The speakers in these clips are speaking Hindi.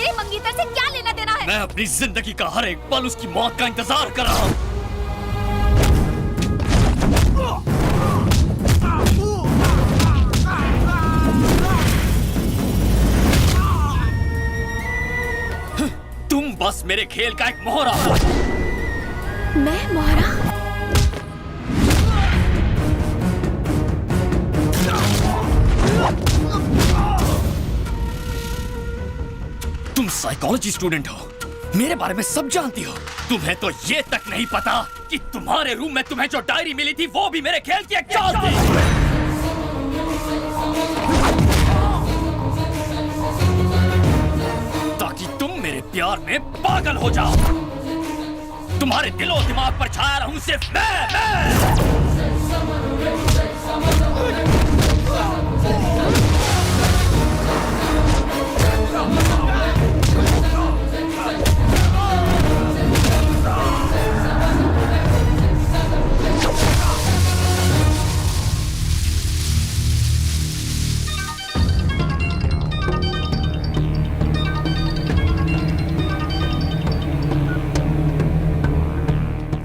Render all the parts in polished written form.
तुम्हें मंगीतर से क्या लेना देना है? मैं अपनी जिंदगी का हर एक पल उसकी मौत का इंतजार कर रहा हूँ। तुम बस मेरे खेल का एक मोहरा हो। मैं मोहरा? तुम साइकोलॉजी स्टूडेंट हो, मेरे बारे में सब जानती हो। तुम्हें तो ये तक नहीं पता कि तुम्हारे रूम में तुम्हें जो डायरी मिली थी वो भी मेरे खेल की एक चाल थी। ताकि तुम मेरे प्यार में पागल हो जाओ। तुम्हारे दिलो दिमाग पर छाया रहूं सिर्फ मैं।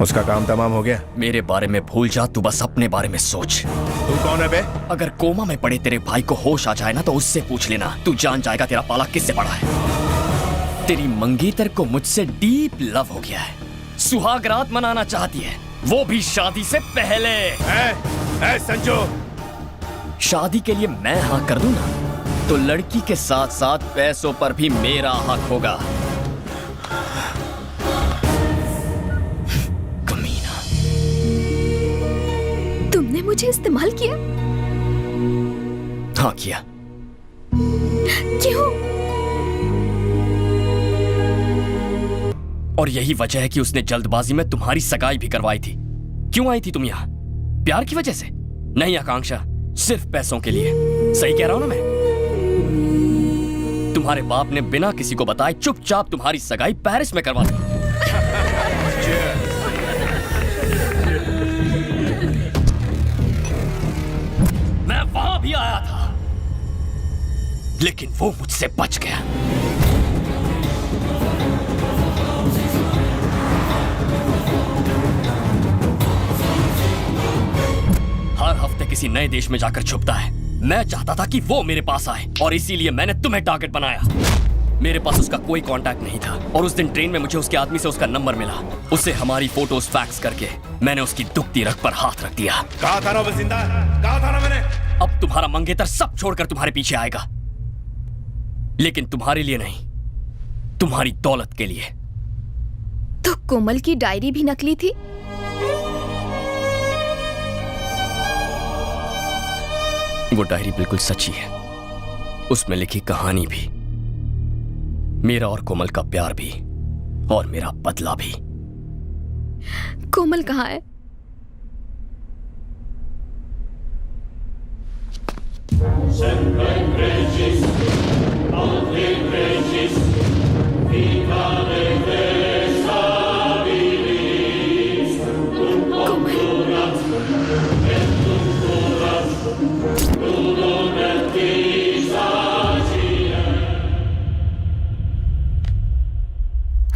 उसका काम तमाम हो गया। मेरे बारे में भूल जा, तू बस अपने बारे में सोच। तू कौन है बे? अगर कोमा में पड़े तेरे भाई को होश आ जाए ना तो उससे पूछ लेना, तू जान जाएगा तेरा पाला किससे पड़ा है। तेरी मंगेतर को मुझसे डीप लव हो गया है, सुहाग रात मनाना चाहती है, वो भी शादी से पहले। ए संजू, शादी के लिए मैं हाँ कर दूं ना तो लड़की के साथ साथ पैसों पर भी मेरा हक होगा। कमीना, तुमने मुझे इस्तेमाल किया? हाँ किया। क्यों? और यही वजह है कि उसने जल्दबाजी में तुम्हारी सगाई भी करवाई थी। क्यों आई थी तुम यहाँ? प्यार की वजह से? नहीं आकांक्षा, सिर्फ पैसों के लिए। सही कह रहा हूं ना मैं? तुम्हारे बाप ने बिना किसी को बताए चुपचाप तुम्हारी सगाई पेरिस में करवा दी। मैं वहां भी आया था, लेकिन वो मुझसे बच गया। हर हफ्ते किसी नए देश में जाकर छुपता है। मैं चाहता था कि वो मेरे पास आए और इसीलिए मैंने तुम्हें टारगेट बनाया। मेरे पास उसका कोई कांटेक्ट नहीं था और उस दिन ट्रेन में मुझे उसके आदमी से उसका नंबर मिला। उसे हमारी फोटोज फैक्स करके मैंने उसकी दुखती रग पर हाथ रख दिया। कहा था ना वो जिंदा है? कहा था ना मैंने? अब तुम्हारा मंगेतर सब छोड़कर तुम्हारे पीछे आएगा, लेकिन तुम्हारे लिए नहीं, तुम्हारी दौलत के लिए। तो कोमल की डायरी भी नकली थी? वो डायरी बिल्कुल सच्ची है, उसमें लिखी कहानी भी, मेरा और कोमल का प्यार भी और मेरा बदला भी। कोमल कहाँ है?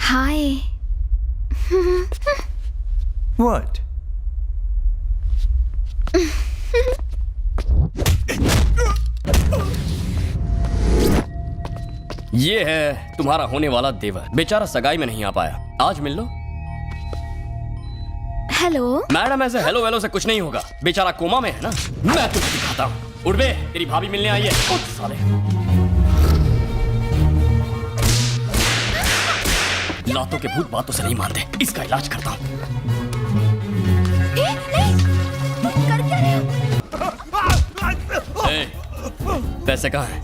हाय। What? ये है तुम्हारा होने वाला देवर। बेचारा सगाई में नहीं आ पाया, आज मिल लो। हेलो मैडम, ऐसे हेलो वेलो से कुछ नहीं होगा। बेचारा कोमा में है ना, मैं तुझे दिखाता हूँ। उठ बे, तेरी भाभी मिलने आई है। उठ साले। लातों के भूत बातों से नहीं मानते, इसका इलाज करता हूँ। कर क्या रहे हो? पैसे कहाँ हैं?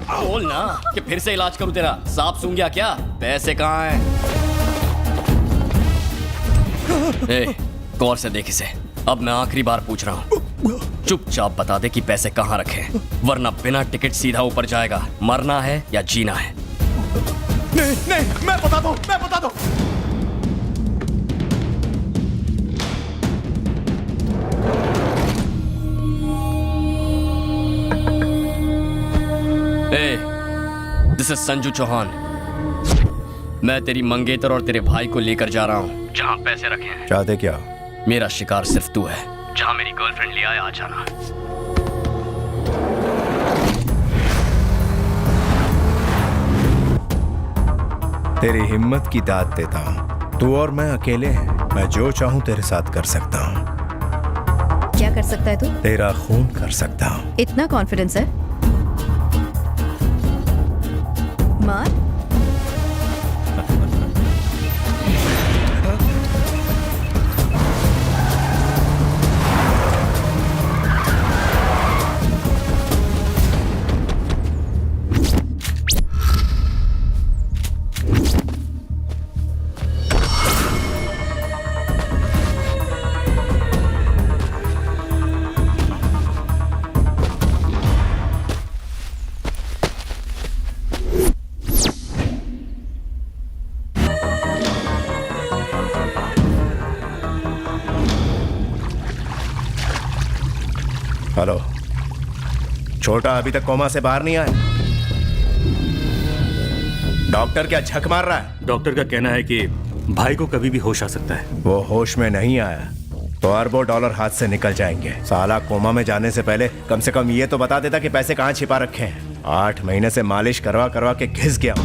बोल ना कि फिर से इलाज करूं तेरा। सांप सूंघ गया क्या? पैसे कहाँ हैं? गौर से देख इसे। अब मैं आखिरी बार पूछ रहा हूँ, चुपचाप बता दे कि पैसे कहाँ रखे, वरना बिना टिकट सीधा ऊपर जाएगा। मरना है या जीना है? नहीं, मैं बता दूं। This is Sanju Chauhan. मैं तेरी मंगेतर और तेरे भाई को लेकर जा रहा हूँ जहाँ पैसे रखे हैं। चाहते क्या? मेरा शिकार सिर्फ तू है। जहाँ मेरी गर्लफ्रेंड ले आया आ जाना। तेरी हिम्मत की दाद देता हूँ। तू और मैं अकेले हैं। मैं जो चाहूँ तेरे साथ कर सकता हूँ। क्या कर सकता है तू? तेरा खून कर सकता हूँ। इतना कॉन्फिडेंस है? मार। हेलो, छोटा अभी तक कोमा से बाहर नहीं आया। डॉक्टर क्या झक मार रहा है? डॉक्टर का कहना है कि भाई को कभी भी होश आ सकता है। वो होश में नहीं आया तो अरबों डॉलर हाथ से निकल जाएंगे। साला कोमा में जाने से पहले कम से कम ये तो बता देता कि पैसे कहाँ छिपा रखे हैं। 8 महीने से मालिश करवा करवा के घिस गया।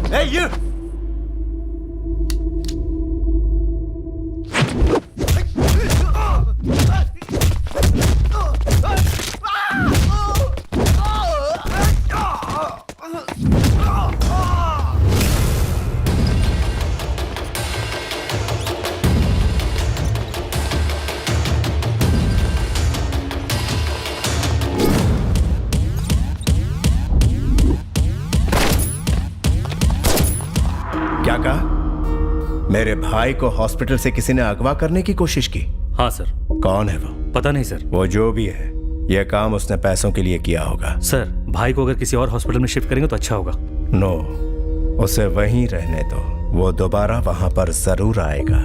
Hey, you! क्या कहा? मेरे भाई को हॉस्पिटल से किसी ने अगवा करने की कोशिश की? हाँ सर। कौन है वो? पता नहीं सर। वो जो भी है, यह काम उसने पैसों के लिए किया होगा। सर, भाई को अगर किसी और हॉस्पिटल में शिफ्ट करेंगे तो अच्छा होगा। नो, उसे वहीं रहने दो। वो दोबारा वहां पर जरूर आएगा,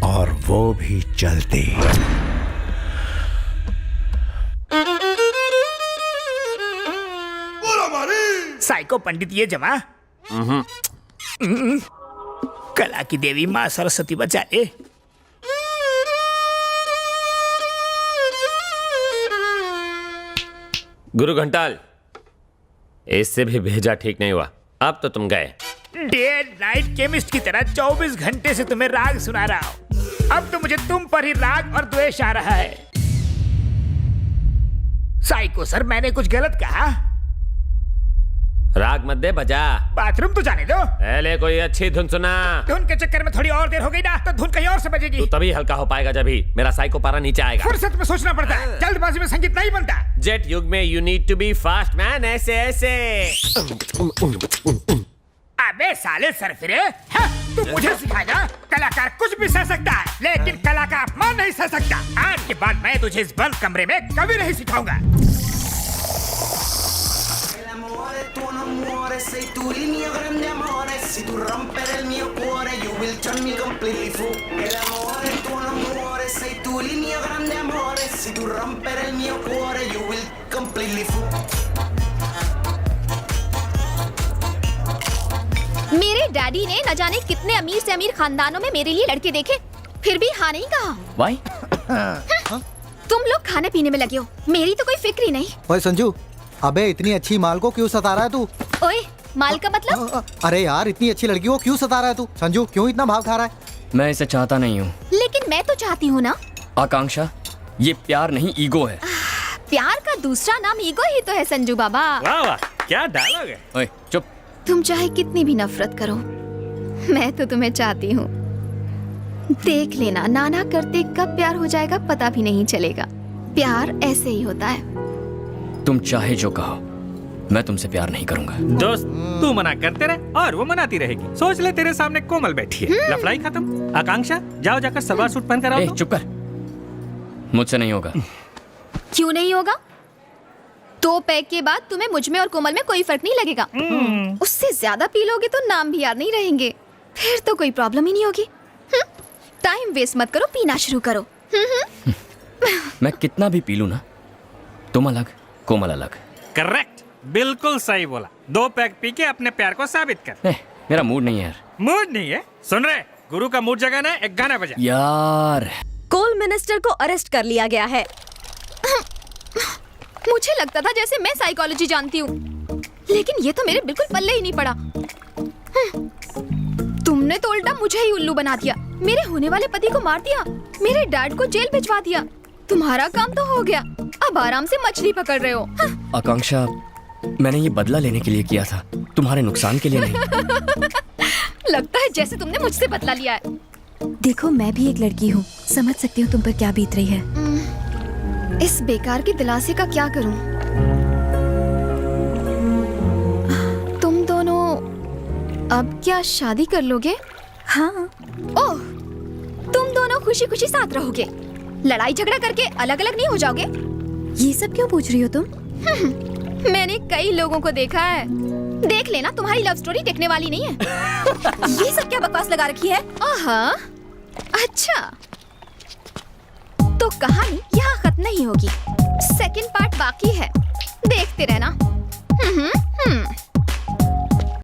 और वो भी जल्दी। साइको पंडित ये जमा। कला की देवी माँ सरस्वती बचा ले। गुरु घंटाल, इससे भी भेजा ठीक नहीं हुआ। अब तो तुम गए। डे नाइट केमिस्ट की तरह 24 घंटे से तुम्हें राग सुना रहा हूँ। अब तो मुझे तुम पर ही राग और द्वेष आ रहा है। साइको सर, मैंने कुछ गलत कहा? राग मत दे, बजा। बाथरूम तो जाने दो। पहले कोई अच्छी धुन सुना। धुन के चक्कर में थोड़ी और देर हो गई ना, तो धुन कहीं और से बजेगी। तू तभी हल्का हो पाएगा जब ही मेरा साइको पारा नीचे आएगा। फुर्सत में सोचना पड़ता है, जल्दबाजी में संगीत नहीं बनता। जेट युग में you need to be fast man. ऐसे ऐसे। अबे साले सरफिरे, तू मुझे सिखाएगा? कलाकार कुछ भी सह सकता है, लेकिन कला का अपमान नहीं सह सकता। आज के बाद मैं तुझे इस बंद कमरे में कभी नहीं सिखाऊंगा। Tu no muores, sei tu linea grande amore. Si tu romper el mio cuore, you will turn me completely fool. El amore, tu no muores, sei tu linea grande amore. Si tu romper el mio cuore, you will completely fool. मेरे डैडी ने न जाने कितने अमीर से अमीर खानदानों में मेरे लिए लड़के देखे, फिर भी हाँ नहीं कहा। Why? तुम लोग खाने पीने में लगे हो, मेरी तो कोई फिक्र ही नहीं। ओए संजू, अबे इतनी अच्छी माल को क्यों सता रहा है तू? ओए, माल का मतलब? अरे यार, इतनी अच्छी लड़की को क्यों सता रहा है तू? संजू, क्यों इतना भाव खा रहा है? मैं इसे चाहता नहीं हूँ। लेकिन मैं तो चाहती हूँ ना। आकांक्षा, ये प्यार नहीं ईगो है। प्यार का दूसरा नाम ईगो ही तो है संजू बाबा। वाह वाह, क्या डायलॉग है। ओए चुप। तुम चाहे कितनी भी नफरत करो, मैं तो तुम्हें चाहती हूँ। देख लेना, नाना करते कब प्यार हो जाएगा पता भी नहीं चलेगा। प्यार ऐसे ही होता है। तुम चाहे जो कहो, मैं तुमसे प्यार नहीं करूंगा। दोस्त तू मना करते रहे और वो मनाती रहेगी। सोच ले तेरे सामने कोमल बैठी है। लफड़ाई खत्म। आकांक्षा जाओ जाकर सलवार सूट पहन कर आओ। ए, तो। चुप कर, मुझसे नहीं होगा। क्यों नहीं होगा? 2 पैक के बाद तुम्हें मुझ में और कोमल में कोई फर्क नहीं लगेगा। उससे ज्यादा पी लोगे तो नाम भी याद नहीं रहेंगे, फिर तो कोई प्रॉब्लम ही नहीं होगी। टाइम वेस्ट मत करो, पीना शुरू करो। मैं कितना भी पी लूं ना, तुम अलग कोमल अलग। करेक्ट, बिल्कुल सही बोला। 2 पैक पी के अपने प्यार को साबित कर। मेरा मूड नहीं है यार। मूड नहीं है? सुन रहे, गुरु का मूड जगाना है, एक गाना बजा। यार कोल मिनिस्टर को अरेस्ट कर लिया गया है। मुझे लगता था जैसे मैं साइकोलॉजी जानती हूँ, लेकिन ये तो मेरे बिल्कुल पल्ले ही नहीं पड़ा। तुमने तो उल्टा मुझे ही उल्लू बना दिया, मेरे होने वाले पति को मार दिया, मेरे डैड को जेल भिजवा दिया। तुम्हारा काम तो हो गया, अब आराम से मछली पकड़ रहे हो। आकांक्षा, मैंने ये बदला लेने के लिए किया था, तुम्हारे नुकसान के लिए नहीं। लगता है जैसे तुमने मुझसे बदला लिया है। देखो मैं भी एक लड़की हूँ, समझ सकती हूँ तुम पर क्या बीत रही है। इस बेकार की दिलासे का क्या करूं? तुम दोनों अब क्या शादी कर लोगे? हाँ। ओह, तुम दोनों खुशी खुशी साथ रहोगे, लड़ाई झगड़ा करके अलग अलग नहीं हो जाओगे? ये सब क्यों पूछ रही हो तुम? मैंने कई लोगों को देखा है। देख लेना, तुम्हारी लव स्टोरी टिकने वाली नहीं है। ये सब क्या बकवास लगा रखी है? आहा, अच्छा तो कहानी यहाँ खत्म नहीं होगी, सेकंड पार्ट बाकी है, देखते रहना।